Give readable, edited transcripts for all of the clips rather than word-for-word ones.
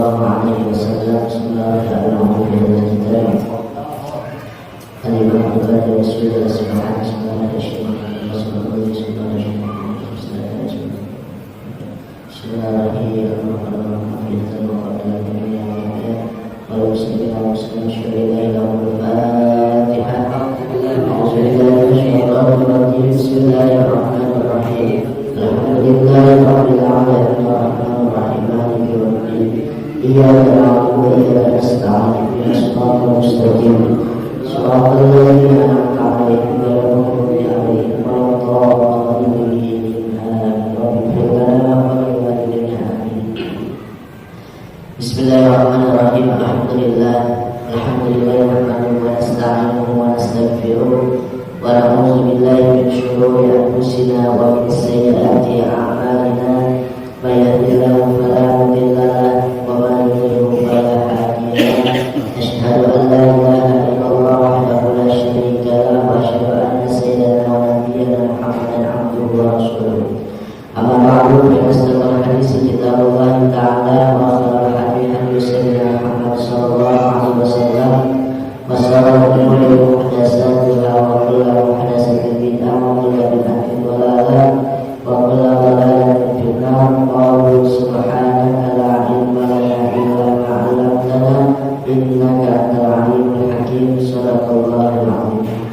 sallallahu alaihi wasallam sunnah al-umum dan kitab al-imam Bukhari wa Rasulullah subhanahu wa ta'ala Bismillahirrahmanirrahim. Alhamdulillah wa nasta'inuhu wa nastaghfiruh wa na'udzu billahi min shururi anfusina wa min sayyiati a'malina. May yahdihillahu fala mudilla lahu wa man yudlil fala hadiya lahu. Asyhadu an la ilaha illallah wahdahu la syarika lahu wa asyhadu anna sayyidana wa nabiyyana Muhammadan abduhu wa rasuluh. Amma ba'du, fa asdaqul hadits kitabullah ta'ala wa khairul hadi sayyidina Muhammad sallallahu alaihi wasallam wa sharrul umuri muhdatsatuha wa kullu muhdatsatin bid'ah wa kullu bid'atin dhalalah wa kullu dhalalatin fi an-nar. Qul subhanaka la ilma lana illa ma 'allamtana innaka antal alimul hakim. Shadaqallahul 'azim.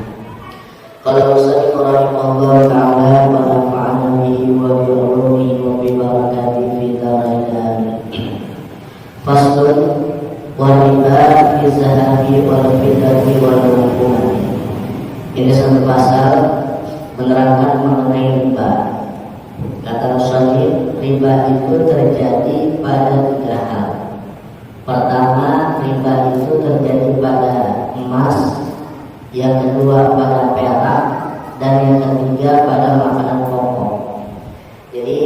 Qala Rasulullah rahimahullah ta'ala wa nafa'ana bihi wa bi ulumihi wa bi barakatihi fi dharain amin. Faslun wa riba fi zahabi wal fiddati wal hukumati. Ini satu pasal menerangkan mengenai riba. Kata Rasulullah, riba itu terjadi pada tiga hal. Pertama, riba itu terjadi pada emas, yang kedua pada perak, dan yang ketiga pada makanan pokok. Jadi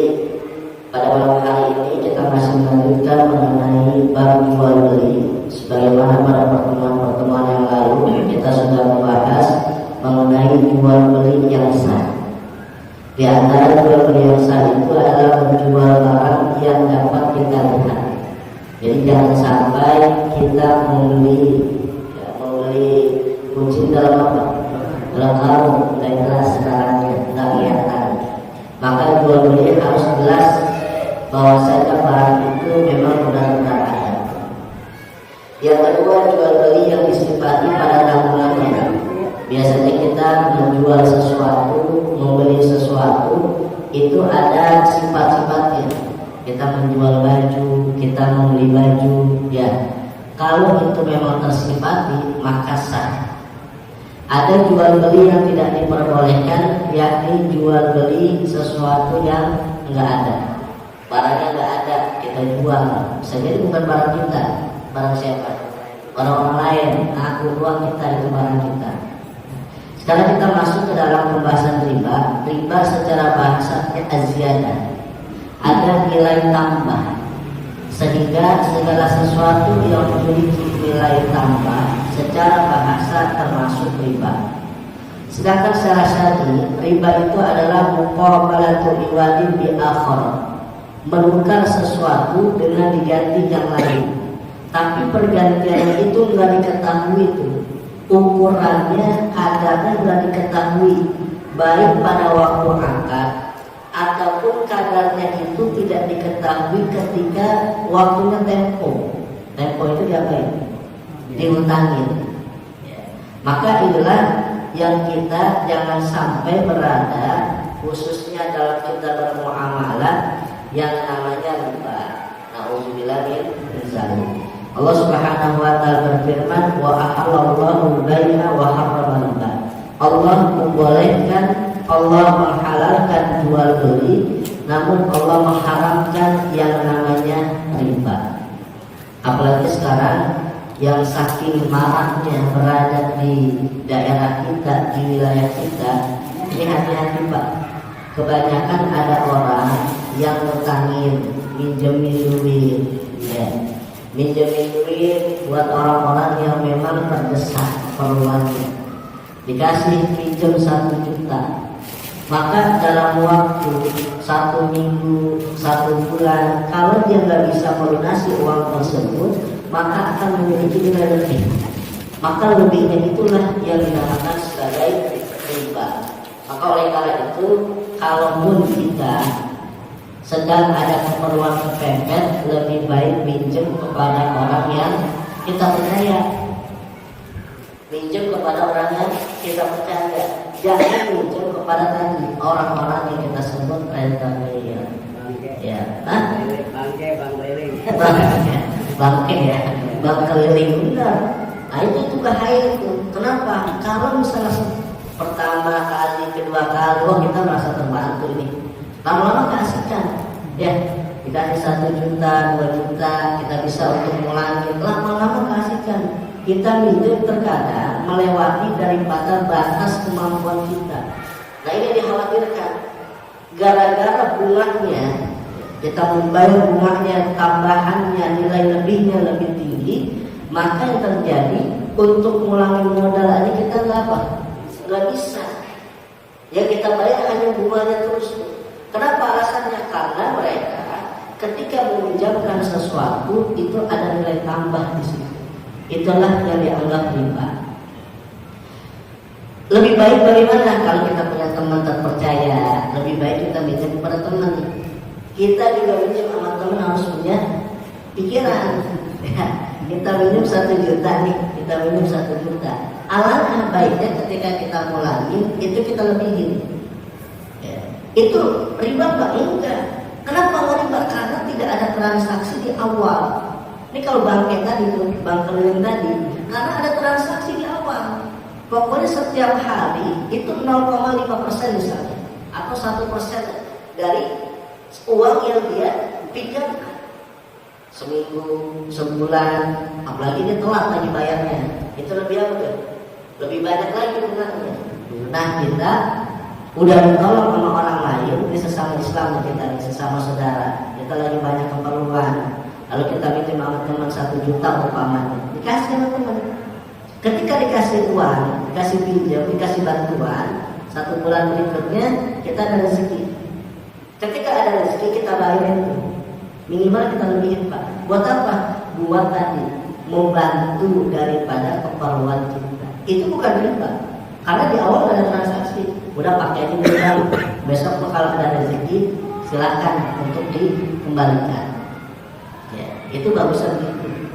pada malam hari ini kita masih melanjutkan mengenai bab jual beli. Sebagaimana pada pertemuan-pertemuan yang lalu kita sudah membahas mengenai jual beli yang sah. Di antara jual beli yang sah itu adalah menjual barang yang dapat kita lihat. Jadi jangan sampai kita membeli kucing dalam apa? Dalam karung, tidak jelas sekarangnya, tidak kelihatan. Maka jual beli harus jelas bahwasanya barang itu memang benar-benar ada. Yang kedua, jual beli yang disifati pada tanggungannya. Biasanya kita menjual sesuatu, membeli sesuatu, itu ada sifat-sifatnya. Kita menjual baju, kita membeli baju, ya. Kalau itu memang tersifati, maka sah. Ada jual beli yang tidak diperbolehkan, yakni jual beli sesuatu yang enggak ada. Barangnya enggak ada, kita jual. Bisa jadi bukan barang kita, barang siapa? Orang lain. Aku uang kita, itu barang kita. Sekarang kita masuk ke dalam pembahasan riba. Riba secara bahasa az-ziyadah, ada nilai tambah, sehingga segala sesuatu yang memiliki nilai tambah secara bahasa termasuk riba. Sedangkan secara syar'i, riba itu adalah muqabalatu iwadin bi akhar, menukar sesuatu dengan diganti yang lain. Tapi pergantian itu enggak diketahui, itu ukurannya, kadarnya enggak diketahui, baik pada waktu akad ataupun kadarnya itu tidak diketahui ketika waktunya tempo. Tempo itu diapain? Dihutangin. Maka inilah yang kita jangan sampai berada, khususnya dalam kita bermuamalah, yang namanya riba. Nauzubillah min dzalik. Allah Subhanahu wa taala berfirman, wa ahallallahu al-bai'a wa harrama riba. Allah membolehkan, Allah menghalalkan jual beli, namun Allah mengharamkan yang namanya riba. Apalagi sekarang yang saking maraknya berada di daerah kita, di wilayah kita, ini hati-hati Pak. Kebanyakan ada orang yang ngutangin, minjemin duit, ya. Minjemin duit buat orang-orang yang memang terdesak perluannya. Dikasih pinjam 1 juta, Maka dalam waktu 1 minggu, 1 bulan, kalau dia nggak bisa melunasi uang tersebut, maka akan memiliki nilai lebih. Maka lebihnya itulah yang dinamakan sebagai riba. Maka oleh karena itu, kalaupun kita sedang ada keperluan kepepet, lebih baik pinjam kepada orang yang kita percaya. Pinjam kepada orang yang kita percaya. Jangan pinjam kepada tadi orang-orang yang kita sebut rentenir. Ya, bangke ya, bang keliling benar. Nah itu bahaya itu. Kenapa? Kalau misalnya pertama kali, kedua kali, wah kita merasa terbantu ini. Lama-lama keasikan, ya dikasih 1 juta, 2 juta, kita bisa untuk mulai. Lama-lama keasikan. Kita minjem terkadang melewati daripada batas kemampuan kita. Nah ini dikhawatirkan. Gara-gara bunganya, kita membayar bunganya, tambahannya, nilai lebihnya lebih tinggi, maka yang terjadi untuk mengulangi modal aja kita nggak bisa. Ya kita bayar hanya bunganya terus. Kenapa alasannya? Karena mereka ketika meminjamkan sesuatu itu ada nilai tambah di situ. Itulah yang dianggap riba. Lebih baik bagaimana kalau kita punya teman terpercaya? Lebih baik kita minjem kepada teman. Kita juga minjem sama teman harus punya pikiran. Ya, kita minjem 1 juta nih, kita minjem 1 juta. Alangkah baiknya ketika kita mulai itu kita lebihin. Ya. Itu riba nggak? Enggak. Kenapa riba? Karena tidak ada transaksi di awal. Ini kalau bangke tadi tuh, bank keliling tadi, karena ada transaksi di awal. Pokoknya setiap hari itu 0,5% misalnya, atau 1% dari uang yang dia pinjamkan. Seminggu, sebulan, apalagi dia telat lagi bayarnya, itu lebih apa tuh? Lebih banyak lagi benarnya. Nah kita udah ditolong sama orang lain, ini sesama Islam kita, ini sesama saudara, kita lagi banyak keperluan. Lalu kita minjem sama teman 1 juta umpamanya, dikasih sama teman. Ketika dikasih uang, dikasih pinjam, dikasih bantuan, 1 bulan berikutnya kita ada rezeki. Ketika ada rezeki kita bayarin itu. Minimal kita lebihin Pak. Buat apa? Buat tadi membantu daripada keperluan kita. Itu bukan riba. Karena di awal ada transaksi. Udah pakai ini dulu. Besok kalau ada rezeki silakan untuk dikembalikan. Itu bagusnya begitu.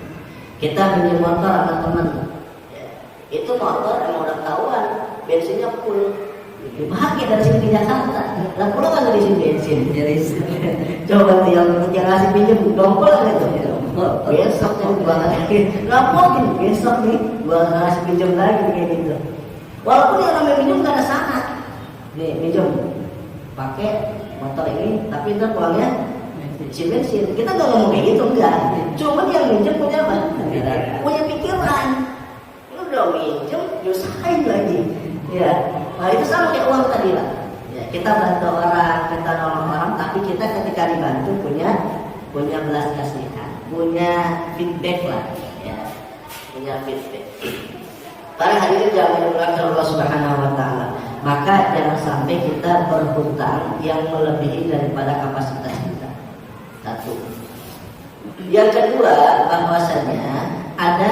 Kita minjem motor sama teman, ya, itu motor emang udah ketahuan bensinnya full. Bahagia dari sini ke Jakarta, lah pulang kan dari sini bensin. Coba yang ngasih pinjam dompel gitu. Besok nih gua lagi, nggak mungkin besok nih gua ngasih pinjam lagi kayak gitu. Walaupun yang namanya pinjam nggak ada syarat. Nih pinjam, pakai motor ini, tapi ntar pulangnya bensin. Kita nggak ngomong kayak gitu, enggak. Cuma yang minjem punya apa? Punya pikiran. Lu udah minjem, nyusahin lagi. Ya, nah itu sama kayak uang tadi lah. Ya, kita bantu orang, kita nolong orang, tapi kita ketika dibantu punya belas kasihan, punya feedback lah. Ya, punya feedback. Para hadirin jangan dimuliakan Allah Subhanahu Wa Taala. Maka jangan sampai kita berhutang yang melebihi daripada kapasitas kita. 1. Yang kedua, bahwasanya ada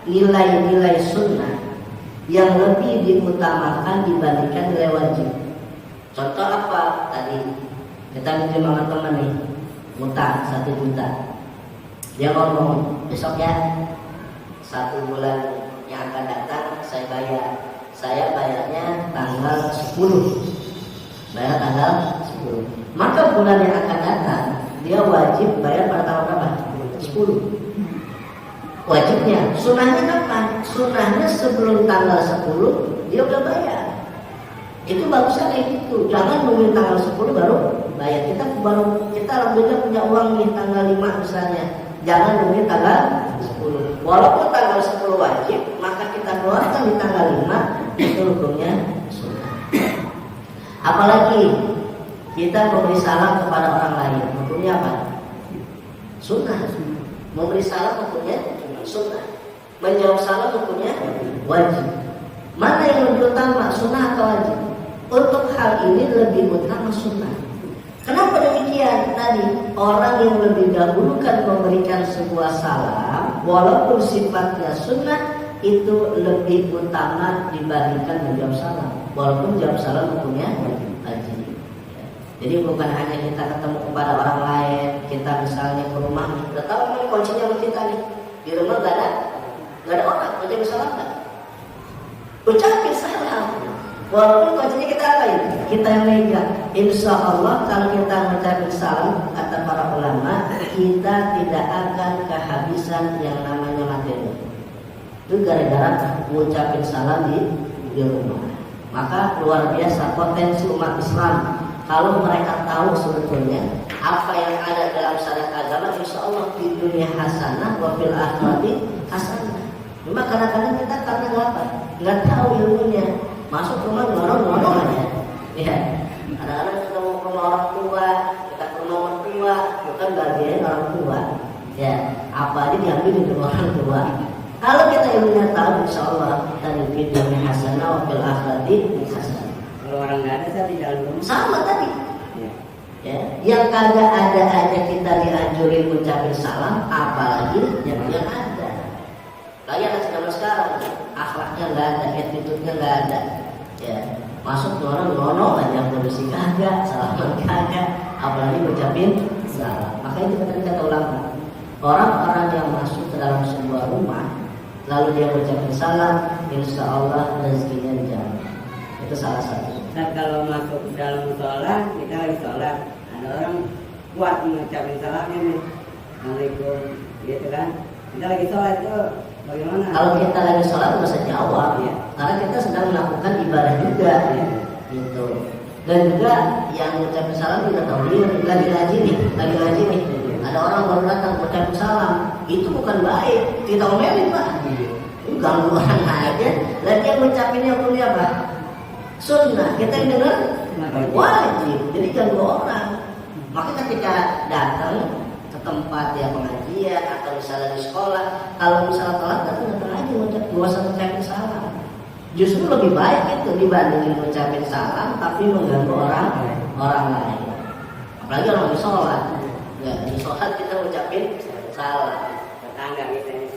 nilai-nilai sunnah yang lebih diutamakan dibandingkan nilai wajib. Contoh apa? Tadi kita minjem sama teman nih, utang 1 juta. Dia ngomong besok ya 1 bulan yang akan datang saya bayar. Saya bayarnya tanggal 10. Bayar tanggal 10. Maka bulan yang akan datang dia wajib bayar pada tanggal berapa? 10. Wajibnya. Sunnahnya kapan? Sunnahnya sebelum tanggal 10 dia udah bayar. Itu bagusnya kayak gitu. Jangan nungguin tanggal 10 baru bayar. Kita alhamdulillah punya uang nih tanggal 5 misalnya. Jangan nungguin tanggal 10. Walaupun tanggal 10 wajib, maka kita keluarkan di tanggal 5, itu hukumnya sunnah. Apalagi kita memberi salam kepada orang lain, hukumnya apa? Sunnah. Memberi salam hukumnya sunnah. Menjawab salam hukumnya wajib. Mana yang lebih utama, sunnah atau wajib? Untuk hal ini lebih utama sunnah. Kenapa demikian? Tadi orang yang lebih dahulukan memberikan sebuah salam, walaupun sifatnya sunnah, itu lebih utama dibandingkan menjawab salam. Walaupun jawab salam hukumnya wajib. Jadi bukan hanya kita ketemu kepada orang lain, kita misalnya ke rumah, kita tahu ini kuncinya sama kita nih. Di rumah gak ada orang, ucapin salam gak? Ucapin salam. Walaupun kuncinya kita apa ya? Kita yang megang. Insya Allah kalau kita mengucapkan salam, kata para ulama, kita tidak akan kehabisan yang namanya materi. Itu gara-gara mengucapkan salam di rumah. Maka luar biasa potensi umat Islam kalau mereka tahu sebetulnya apa yang ada dalam syariat agama, insya Allah di dunia hasanah, wa fil akhirati hasanah. Cuma kadang-kadang kita karena nggak tahu ilmunya, masuk rumah ngorong-ngorong aja. Ya, kadang-kadang kita mau ke rumah orang tua, kita ke rumah orang tua, bukan bagian orang tua. Ya, apa aja diambil di rumah orang tua. Kalau kita ilmunya tahu, insya Allah dari dunia hasanah, wa fil akhirati hasanah. Kalau orang nggak ada saya di dalam rumah Sama tadi. Ya, yang kagak ada aja kita dianjurin ucapin salam, apalagi yang ada. Kayak zaman sekarang, akhlaknya nggak ada, attitude-nya nggak ada. Ya, masuk orang ngono aja kondisi kagak, salaman kagak, apalagi ucapin salam. Makanya kita tadi kata ulama, orang-orang yang masuk ke dalam sebuah rumah, lalu dia ucapin salam, insya Allah rezekinya dijamin. Itu salah satu. Dan kalau masuk ke dalam sholat, kita lagi sholat, ada orang kuat mengucapin salamnya nih, Assalamualaikum, gitu kan? Kita lagi sholat itu bagaimana? Kalau kita lagi sholat bisa jawab, ya. Karena kita sedang melakukan ibadah juga, Ya. gitu. Dan juga yang mengucapkan salam kita tahu dia lagi ngaji nih. Ada orang baru datang mengucapkan salam, itu bukan baik. Kita omelin Pak. Itu ganggu orang aja. Dan dia mengucapinnya punya apa? Sunnah. Kita yang dengar wajib. Jadi ganggu orang. Maka ketika datang ke tempat ya pengajian atau misalnya di sekolah, kalau misalnya telat datang aja mengucapkan salam. Justru lebih baik itu dibandingin mengucapkan salam tapi mengganggu orang lain. Apalagi orang di sholat. Ya, di sholat kita mengucapin salam. Tetangga kita ini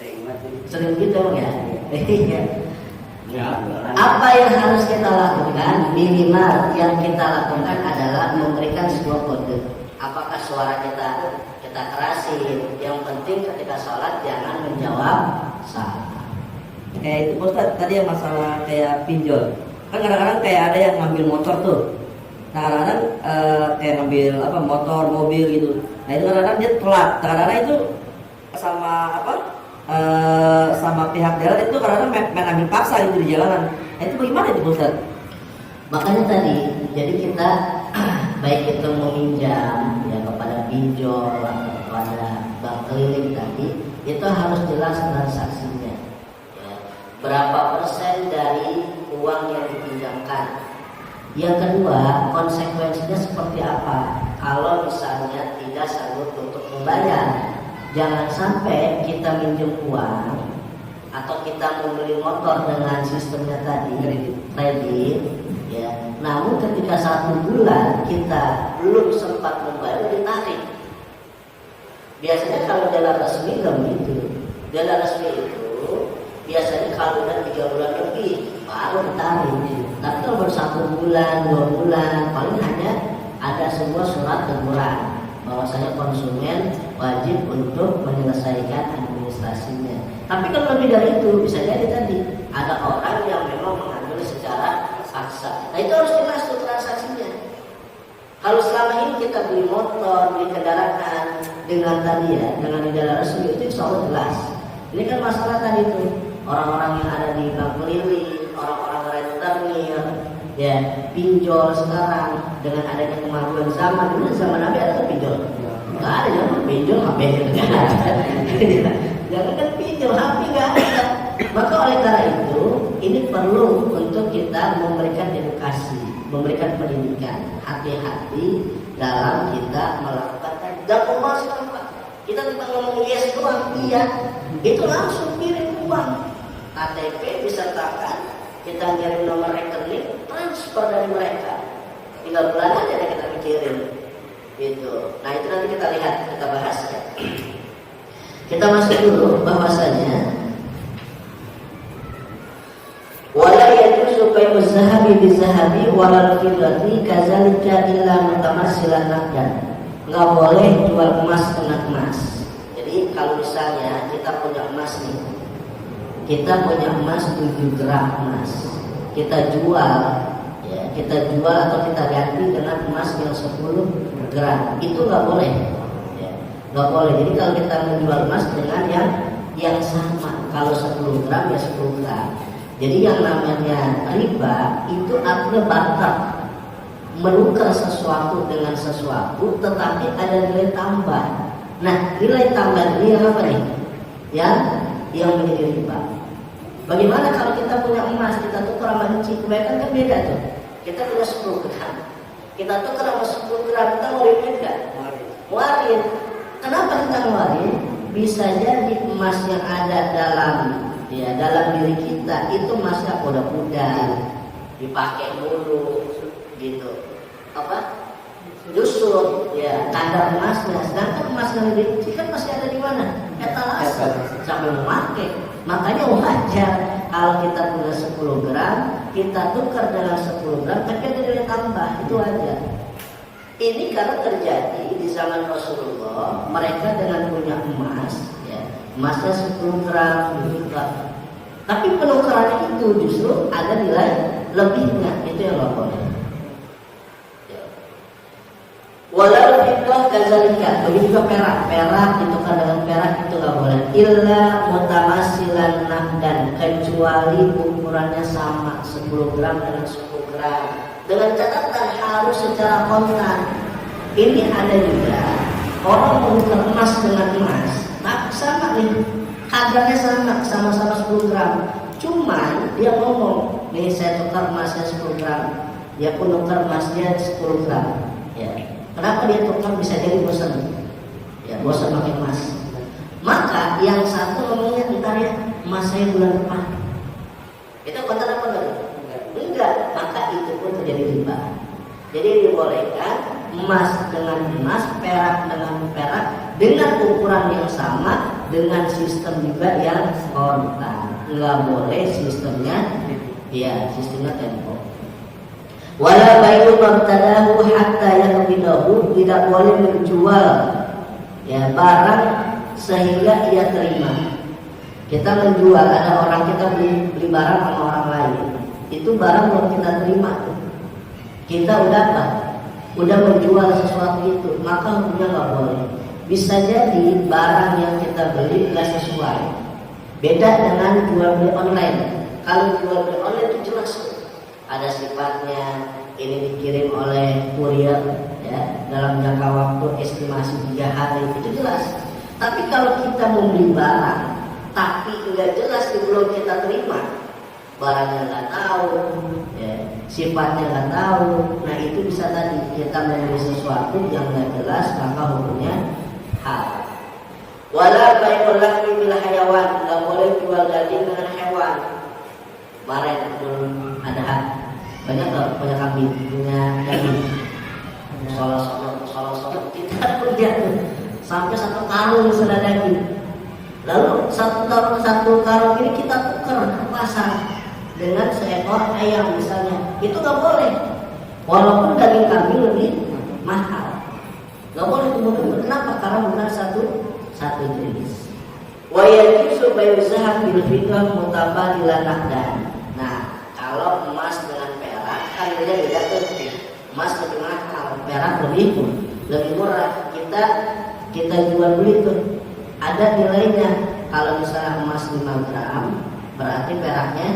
Sering gitu ya. Ya. Apa yang harus kita lakukan? Minimal yang kita lakukan adalah memberikan sebuah kode. Apakah suara kita kerasin? Yang penting ketika sholat jangan menjawab salam. Kayak itu Ustaz, tadi yang masalah kayak pinjol. Kan kadang-kadang kayak ada yang ngambil motor tuh. Nah kadang-kadang kayak ngambil motor, mobil gitu. Nah itu kadang-kadang dia telat. Kadang-kadang itu sama sama pihak jalan itu kadang-kadang main ambil paksa gitu di jalanan. Nah itu bagaimana itu Ustaz? Makanya tadi, jadi kita baik itu meminjam ya kepada pinjol atau kepada bank keliling tadi, itu harus jelas transaksinya. Ya, berapa persen dari uang yang dipinjamkan. Yang kedua, konsekuensinya seperti apa? Kalau misalnya tidak sanggup untuk membayar. Jangan sampai kita minjem uang atau kita membeli motor dengan sistemnya tadi kredit, ya. Namun ketika 1 bulan kita belum sempat membayar ditarik. Biasanya kalau jalan resmi nggak begitu. Jalan resmi itu biasanya kalau udah 3 bulan lebih baru ditarik. Tapi kalau baru 1 bulan, 2 bulan, paling hanya ada sebuah surat teguran bahwasanya konsumen wajib untuk menyelesaikan administrasinya. Tapi kalau lebih dari itu bisa jadi tadi ada orang yang memang mengambil secara paksa. Nah itu harus jelas tuh transaksinya. Kalau selama ini kita beli motor, beli kendaraan dengan tadi ya, dengan di jalan resmi itu insya Allah jelas. Ini kan masalah tadi tuh orang-orang yang ada di bank keliling, orang-orang rentenir, ya pinjol sekarang dengan adanya kemajuan zaman. Dulu zaman Nabi ada pinjol, nggak ada zaman pinjol HP nggak ada. Jangan kan pinjol HP nggak ada. Maka oleh karena itu ini perlu untuk kita memberikan edukasi, memberikan pendidikan. Hati-hati dalam kita melakukan dan uang sekarang Pak. Kita tidak ngomong yes doang, iya itu langsung kirim uang. KTP disertakan kita ngirim nomor rekening, transfer dari mereka. Tinggal bulan aja deh kita mikirin. Gitu. Nah itu nanti kita lihat, kita bahas ya. Kita masuk dulu bahwasanya wala yajuzu bai'u zahabi bizahabi wal fiddati kadzalika illa mutamassilan naqdan. Enggak boleh jual emas dengan emas. Jadi kalau misalnya kita punya emas nih, kita punya emas 7 gram emas, kita jual ya, kita jual atau kita ganti dengan emas yang 10 gram, itu nggak boleh ya, nggak boleh. Jadi kalau kita menjual emas dengan yang sama, kalau 10 gram ya 10 gram. Jadi yang namanya riba itu artinya barter, menukar sesuatu dengan sesuatu tetapi ada nilai tambah. Nah nilai tambah ini yang apa nih? Yang menjadi riba. Bagaimana kalau kita punya emas, kita tukar sama inci, kebanyakan kan beda tuh. Kita punya 10 gram, kita tukar sama 10 gram, kita warin nggak? Warin. Kenapa kita warin? Bisa jadi emas yang ada dalam diri kita itu emasnya pudar-pudar, dipakai mulu, gitu. Apa? Justru ya kadar emasnya, sedangkan emas yang dibenci kan masih ada di mana? Etalase sampai memakai. Makanya wajar kalau kita punya 10 gram, kita tukar dengan 10 gram, tapi ada nilai tambah, itu aja. Ini karena terjadi di zaman Rasulullah, mereka dengan punya emas, ya, emasnya 10 gram, juga. Tapi penukaran itu justru ada nilai lebihnya, itu yang nggak boleh. Walau fiddah kadzalika, begitu juga perak ditukar dengan perak itu nggak boleh. Illa mutamassilan naqdan, kecuali ukurannya sama 10 gram dengan 10 gram. Dengan catatan harus secara kontan. Ini ada juga orang menukar emas dengan emas, tapi sama nih, kadarnya sama-sama 10 gram. Cuman dia ngomong, nih saya tukar emasnya 10 gram, dia pun tukar emasnya 10 gram. Ya. Kenapa dia tukar? Bisa jadi bosan, ya bosan pakai emas. Maka yang satu ngomongnya ntar ya emas saya bulan depan. Itu konten apa enggak? Maka itu pun terjadi riba. Jadi dibolehkan emas dengan emas, perak dengan perak, dengan ukuran yang sama, dengan sistem juga yang kontan. Nggak boleh sistemnya, ya sistemnya tempo. Wala bai'u mabtadahu hatta yaqbidahu, tidak boleh menjual ya barang sehingga ia terima. Kita menjual, ada orang kita beli barang sama orang lain, itu barang belum kita terima, kita udah menjual sesuatu itu, maka hukumnya nggak boleh. Bisa jadi barang yang kita beli nggak sesuai, beda dengan jual beli online. Kalau jual beli online itu jelas, ada sifatnya, ini dikirim oleh kurir ya, dalam jangka waktu estimasi 3 hari, itu jelas. Tapi kalau kita membeli barang tapi nggak jelas belum kita terima, barangnya nggak tahu ya, sifatnya nggak tahu, nah itu bisa tadi kita membeli sesuatu yang nggak jelas, maka hukumnya haram. Wala bai'ul lahmi bil hayawan, nggak boleh jual daging dengan hewan. Kemarin ada banyak kambing punya daging, salah kita kerja sampai 1 karung sudah daging. Lalu satu karung ini kita tukar ke pasar dengan seekor ayam misalnya, itu nggak boleh. Walaupun daging kambing lebih mahal, nggak boleh kemudian. Kenapa? Karena bukan satu jenis. Wa yajuzu bai'u zahab bil fiddah mutabadilan naqdan. Nah, kalau emas dengan perak kan beda tuh. Emas lebih mahal, perak lebih murah. Kita jual beli tuh, ada nilainya. Kalau misalnya emas 5 gram, berarti peraknya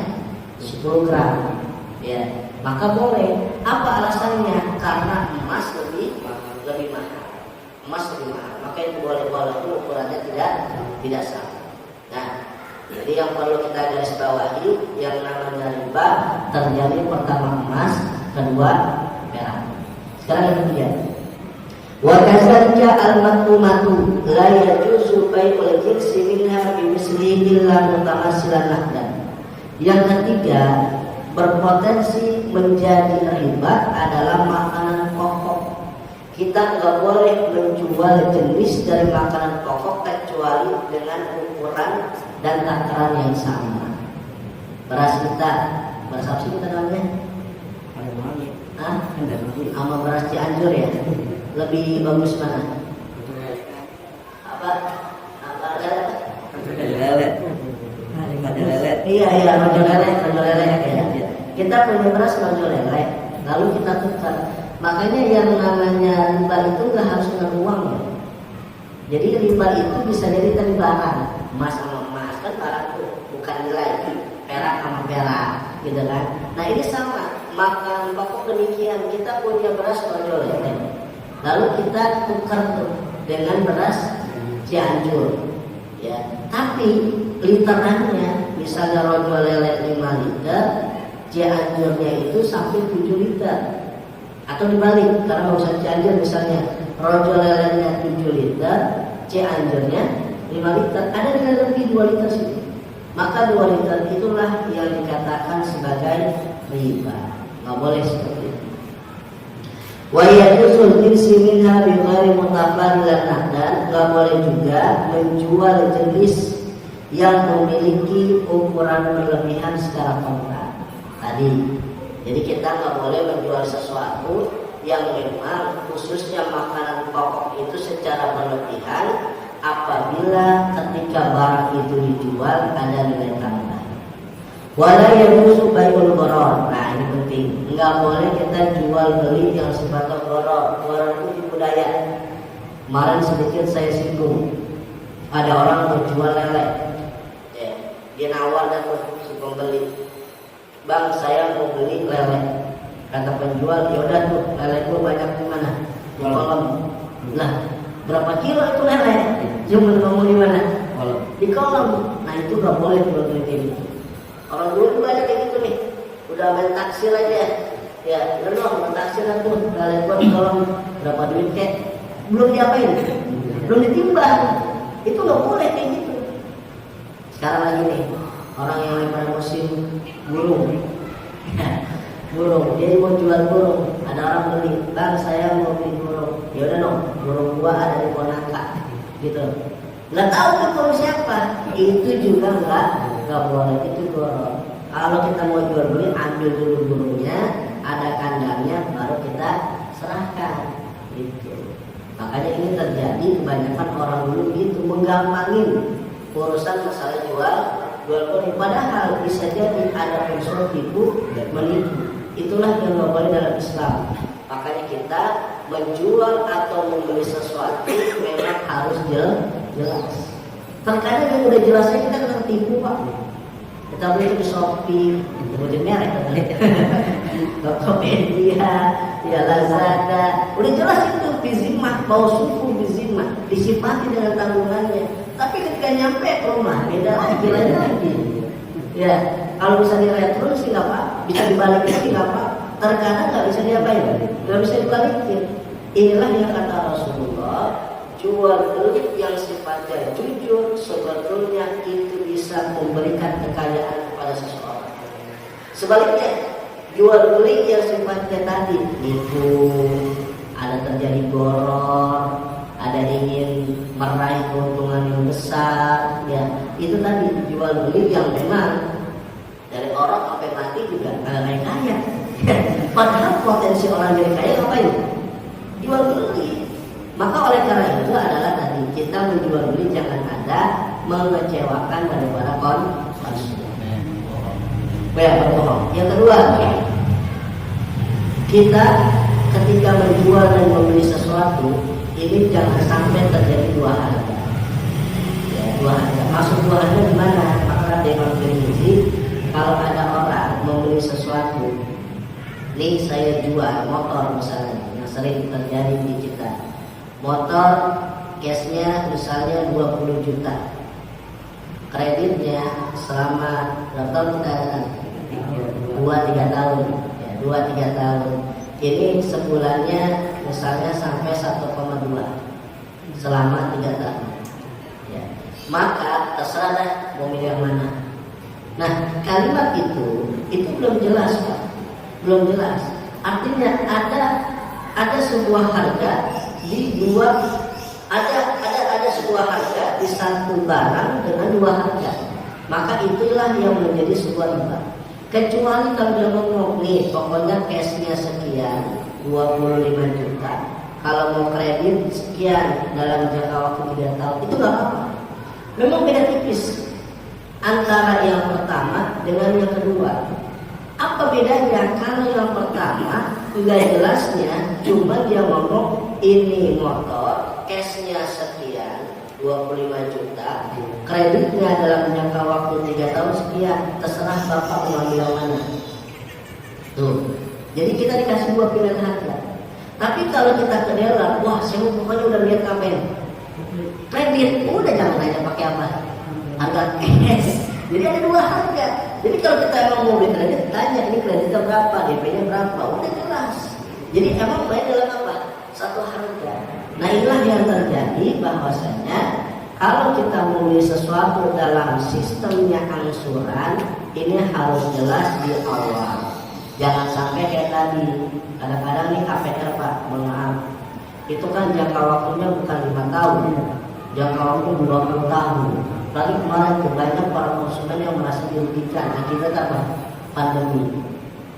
10 gram. Ya, maka boleh. Apa alasannya? Karena emas lebih mahal. Emas lebih mahal. Maka itu boleh, walaupun ukurannya tidak sama. Nah, jadi yang perlu kita garis bawahi, yang namanya riba terjadi pertama emas, kedua perak. Sekarang yang ketiga, wa kadzalika al-mat'umatu la yajuzu bai'ul jinsi minha bi mislihi illa mutamassilan naqdan. Yang ketiga, berpotensi menjadi riba adalah makanan pokok. Kita nggak boleh menjual jenis dari makanan pokok kecuali dengan ukuran dan takaran yang sama. Beras kita, beras apa sih kita namanya? Sama beras Cianjur ya. Lebih bagus mana? Apa lele. Iya rojo lele ya. Kita punya beras rojo lele, lalu kita tukar. Makanya yang namanya riba itu nggak harus dengan uang ya. Jadi riba itu bisa jadi tadi barang, emas sama emas kan barang itu bukan nilai, perak sama perak, gitu kan. Nah ini sama, makan pokok demikian. Kita punya beras rojo lele, lalu kita tukar tuh dengan beras Cianjur, ya. Tapi literannya, misalnya rojo lele 5 liter, Cianjurnya itu sampai 7 liter. Atau dibalik, karena nggak usah Cianjur misalnya rojo lelenya 7 liter, Cianjurnya 5 liter, ada nilai lebih 2 liter sih. Maka 2 liter itulah yang dikatakan sebagai riba. Nggak boleh seperti itu. Wa yajuzu jinsi minha bi ghairi mutafadilan, dan nggak boleh juga menjual jenis yang memiliki ukuran berlebihan secara kontra tadi. Jadi kita nggak boleh menjual sesuatu yang memang khususnya makanan pokok itu secara berlebihan apabila ketika barang itu dijual ada nilai tambah. Wala yajuzu bai'ul gharar. Nah ini penting. Nggak boleh kita jual beli yang sifatnya gharar. Gharar itu tipu daya. Kemarin sedikit saya singgung. Ada orang menjual lele. Ya, dia nawar dan si pembeli. Bang, saya mau beli lele. Kata penjual, yaudah tuh lele itu banyak di mana? Di kolam. Lah, berapa kilo itu lele? Cuma kamu di mana? Di kolam. Nah itu nggak boleh jual beli kayak gitu. Orang dulu banyak kayak gitu nih. Udah main taksir aja. Ya, udah main taksir aja tuh. Lele gua di kolam berapa duit kek? Belum diapain? Belum ditimbang. Itu nggak boleh kayak gitu. Sekarang lagi nih, orang yang lagi pada musim burung, burung, jadi mau jual burung. Ada orang beli, bang saya mau beli burung. Ya udah dong, burung gua ada di Konaka, gitu. Nggak tahu tuh burung siapa. Itu juga nggak boleh, itu burung. Kalau kita mau jual beli, ambil dulu burungnya, ada kandangnya, baru kita serahkan. Gitu. Makanya ini terjadi kebanyakan orang dulu gitu, menggampangin urusan masalah jual beli. Padahal bisa jadi ada unsur tipu dan menipu. Itulah yang nggak boleh dalam Islam. Makanya kita menjual atau membeli sesuatu memang harus jelas. Terkadang yang udah jelasnya kita kena tipu pak. Kita beli di Shopee, sebutin merek kan? Tokopedia, ya Lazada, udah jelas itu bizimah, bau sufu bizimah, disifati dengan tanggungannya. Tapi ketika nyampe ke rumah, beda lagi. Ya, kalau bisa diretro sih nggak apa, bisa dibalikin sih nggak apa. Terkadang nggak bisa diapain, nggak bisa dibalikin. Inilah yang kata Rasulullah, jual beli yang sifatnya jujur sebetulnya itu bisa memberikan kekayaan kepada seseorang. Sebaliknya, jual beli yang sifatnya tadi itu ada terjadi goror, ada ingin meraih keuntungan yang besar, ya itu tadi jual beli yang memang dari orang sampai mati juga nggak naik kaya. Padahal potensi orang jadi kaya ngapain? Jual beli. Maka oleh karena itu adalah tadi kita menjual beli jangan ada mengecewakan daripada konsumen. Berbohong. Yang kedua, kita ketika menjual dan membeli sesuatu ini jangan sampai terjadi dua harga. Ya, dua harga. Maksud dua harga gimana? Maka Imam Tirmidzi kalau ada orang membeli sesuatu, nih saya jual motor misalnya, yang sering terjadi di kita. Motor cashnya misalnya 20 juta, kreditnya selama berapa tahun kita katakan 2-3 tahun ya, 2-3 tahun. Ini sebulannya misalnya sampai 1,2 selama 3 tahun ya. Maka terserah dah mau milih yang mana, Nah, kalimat itu belum jelas, Pak. Belum jelas. Artinya ada sebuah harga di dua, ada sebuah harga di satu barang dengan dua harga. Maka itulah yang menjadi sebuah riba. Kecuali kalau dia ngomong nih, pokoknya cashnya sekian, 25 juta. Kalau mau kredit sekian dalam jangka waktu 3 tahun, itu nggak apa-apa. Memang beda tipis antara yang pertama dengan yang kedua. Apa bedanya? Kalau yang pertama nggak jelasnya, cuma dia ngomong ini motor cashnya sekian, 25 juta, kreditnya dalam jangka waktu 3 tahun sekian, terserah bapak mau ambil yang mana. Tuh, jadi kita dikasih dua pilihan harga. Tapi kalau kita ke dealer, wah saya pokoknya udah lihat kamen kredit, udah jangan aja pakai apa, harga cash. Jadi ada dua harga. Jadi kalau kita emang mau beli kredit, tanya ini kreditnya berapa, DP-nya berapa, udah jelas. Jadi emang baik dalam apa? Satu harga. Nah inilah yang terjadi bahwasanya kalau kita membeli sesuatu dalam sistemnya angsuran, ini harus jelas di awal. Jangan sampai kayak tadi, kadang-kadang nih KPR Pak, mohon maaf, itu kan jangka waktunya bukan 5 tahun, jangka waktu 20 tahun. Lagi kemarin banyak para konsumen yang merasa dirugikan akibat apa? Pandemi.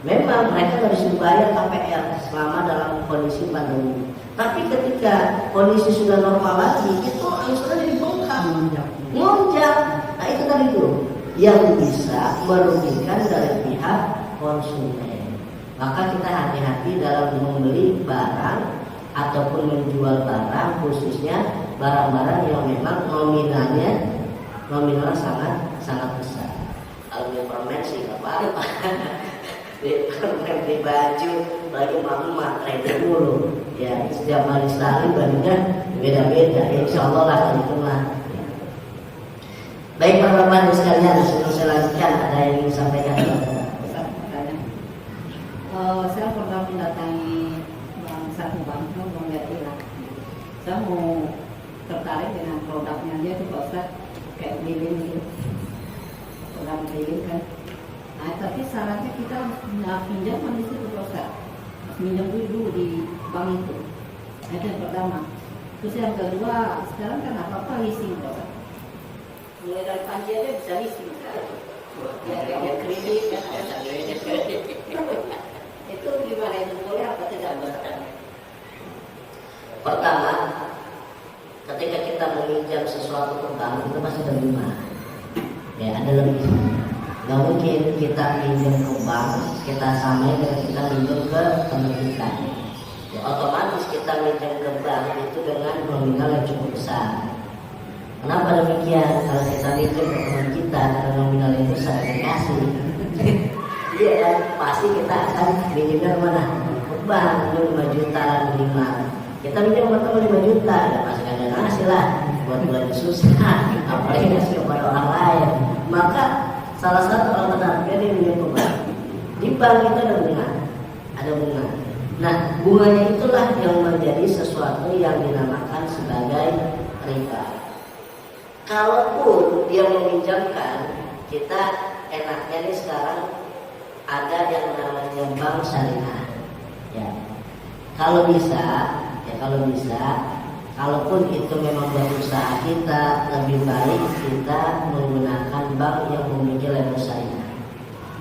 Memang mereka harus dibayar KPR selama dalam kondisi pandemi. Tapi ketika kondisi sudah normal lagi, itu angsuran jadi bengkak, ngonjak. Nah itu tadi tuh yang bisa merugikan dari pihak konsumen. Maka kita hati-hati dalam membeli barang ataupun menjual barang, khususnya barang-barang yang memang nominalnya sangat besar. Kalau di permen sih nggak apa-apa. Di permen, di baju, baju mama trader dulu. Ya setiap hari sekali bajunya beda-beda. Ya, insya Allah lah itu lah. Baik para bapak sekalian, sebelum saya lanjutkan ada yang ingin sampaikan? Saya pernah mendatangi satu bank BRI lah. Saya mau tertarik dengan produknya dia itu Pak Ustaz, kayak keliling gitu, program keliling kan. Nah tapi syaratnya kita nggak pinjam di situ Pak Ustaz, minjam dulu di bank itu. Nah, itu yang pertama. Terus yang kedua, sekarang kan apa leasing Pak Ustaz. Mulai dari panji aja bisa leasing kan. Ya kredit kan, kredit. Itu gimana, itu boleh apa tidak Ustaz? Pertama, ketika kita meminjam sesuatu ke bank itu pasti ada bunga. Ya ada lebih. Gak mungkin kita pinjam ke bank kita samain dengan kita pinjam ke teman kita. Ya, otomatis kita pinjam ke bank itu dengan nominal yang cukup besar. Kenapa demikian? Kalau kita pinjam ke teman kita dengan nominal yang besar dikasih, iya kan? Pasti kita akan pinjamnya kemana? Ke bank, 5 juta, 5. Kita minjem ke teman 5 juta, ya pasti ada ngasih lah buat belanja susah, apalagi ngasih kepada orang lain. Maka salah satu alternatifnya dia minjem ke bank. Di bank itu ada bunga. Nah, bunganya itulah yang menjadi sesuatu yang dinamakan sebagai riba. Kalaupun dia meminjamkan, kita enaknya nih sekarang ada yang namanya bank syariah. Ya, kalau bisa, kalaupun itu memang buat usaha kita, lebih baik kita menggunakan bank yang memiliki label syariah.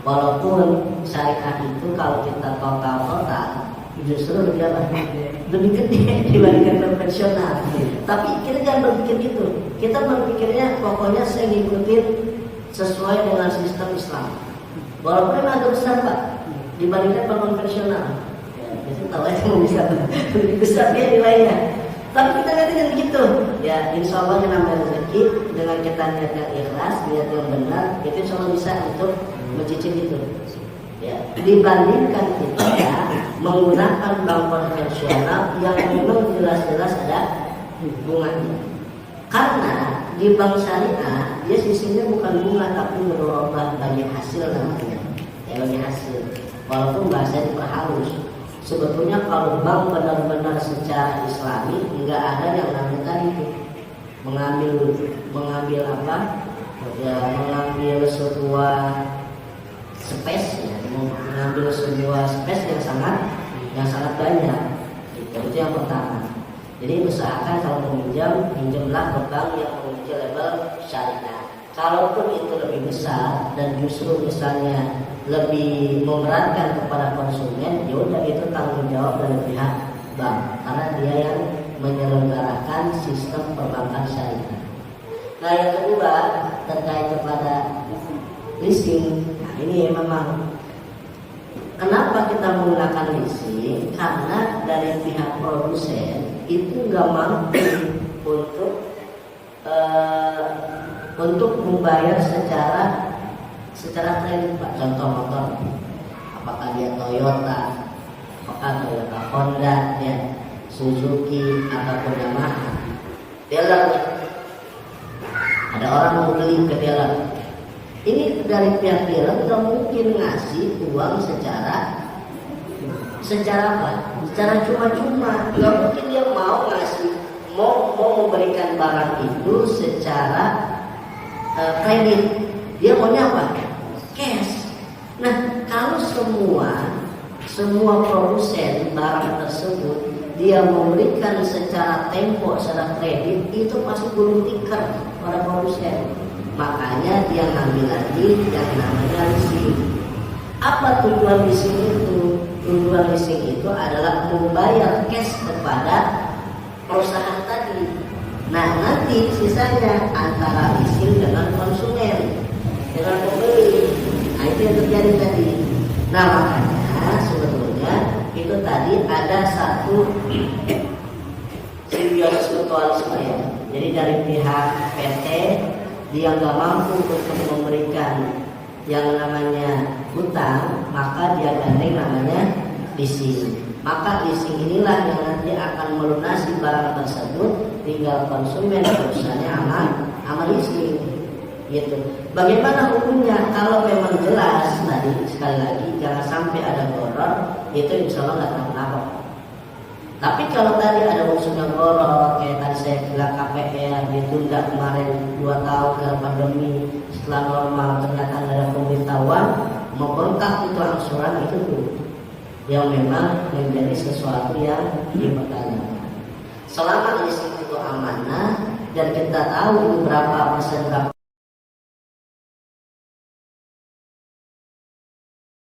Walaupun syariah itu kalau kita total justru lebih gede dibandingkan konvensional. Tapi kita jangan berpikir gitu. Kita berpikirnya pokoknya saya ngikutin sesuai dengan sistem Islam. Walaupun agak besar Pak dibandingkan bank konvensional. Biasanya tahu aja mau bisa lebih besar dia nilainya. Tapi kita lihat dengan begitu. Ya insya Allah yang namanya rezeki dengan kita niat yang ikhlas, niat yang benar, itu insya Allah bisa untuk mencicil itu. Ya, dibandingkan kita menggunakan bank konvensional yang memang jelas-jelas ada bunganya. Karena di bank syariah dia sisinya bukan bunga tapi mudharabah bagi hasil namanya. Ya bagi hasil. Walaupun bahasa diperhalus. Sebetulnya kalau bank benar-benar secara Islami enggak ada yang namanya tadi mengambil ya mengambil sebuah space ya, mengambil sebuah space yang sangat banyak. Itu yang pertama. Jadi usahakan kalau meminjam, pinjamlah ke bank yang memiliki label syariah. Kalaupun itu lebih besar dan justru misalnya lebih memberatkan kepada konsumen, ya udah itu tanggung jawab dari pihak bank karena dia yang menyelenggarakan sistem perbankan syariah. Nah yang kedua terkait kepada leasing, nah ini memang kenapa kita menggunakan leasing? Karena dari pihak produsen itu nggak mampu untuk membayar secara kredit, Pak. Contoh motor, apakah dia Toyota, apakah Toyota Honda, ya, Suzuki ataupun Yamaha, dealer. Ada orang mau beli ke dealer. Ini dari pihak dealer nggak mungkin ngasih uang secara apa? Secara cuma-cuma. Nggak mungkin dia mau ngasih, mau memberikan barang itu secara kredit. Dia maunya apa? Cash. Nah, kalau semua produsen barang tersebut dia memberikan secara tempo, secara kredit, itu pasti gulung tikar pada produsen. Makanya dia ngambil lagi yang namanya leasing. Apa tujuan leasing itu? Tujuan leasing itu adalah membayar cash kepada perusahaan tadi. Nah nanti sisanya antara leasing dengan konsumen, dengan pembeli. Nah itu yang terjadi tadi. Nah makanya sebetulnya itu tadi ada satu simbiosis mutualisme ya. Jadi dari pihak PT dia nggak mampu untuk memberikan yang namanya hutang, maka dia gandeng namanya leasing. Maka leasing inilah yang nanti akan melunasi barang tersebut, tinggal konsumen urusannya aman leasing gitu. Bagaimana hukumnya? Kalau memang jelas tadi, sekali lagi jangan sampai ada goror, itu insya Allah nggak kenapa. Tapi kalau tadi ada unsurnya goror, kayak tadi saya bilang KPR ditunda kemarin 2 tahun karena pandemi, setelah normal ternyata ada pemberitahuan, membengkak itu angsuran itu tuh yang memang menjadi sesuatu yang dipertanyakan. Selama leasing itu amanah dan kita tahu berapa persen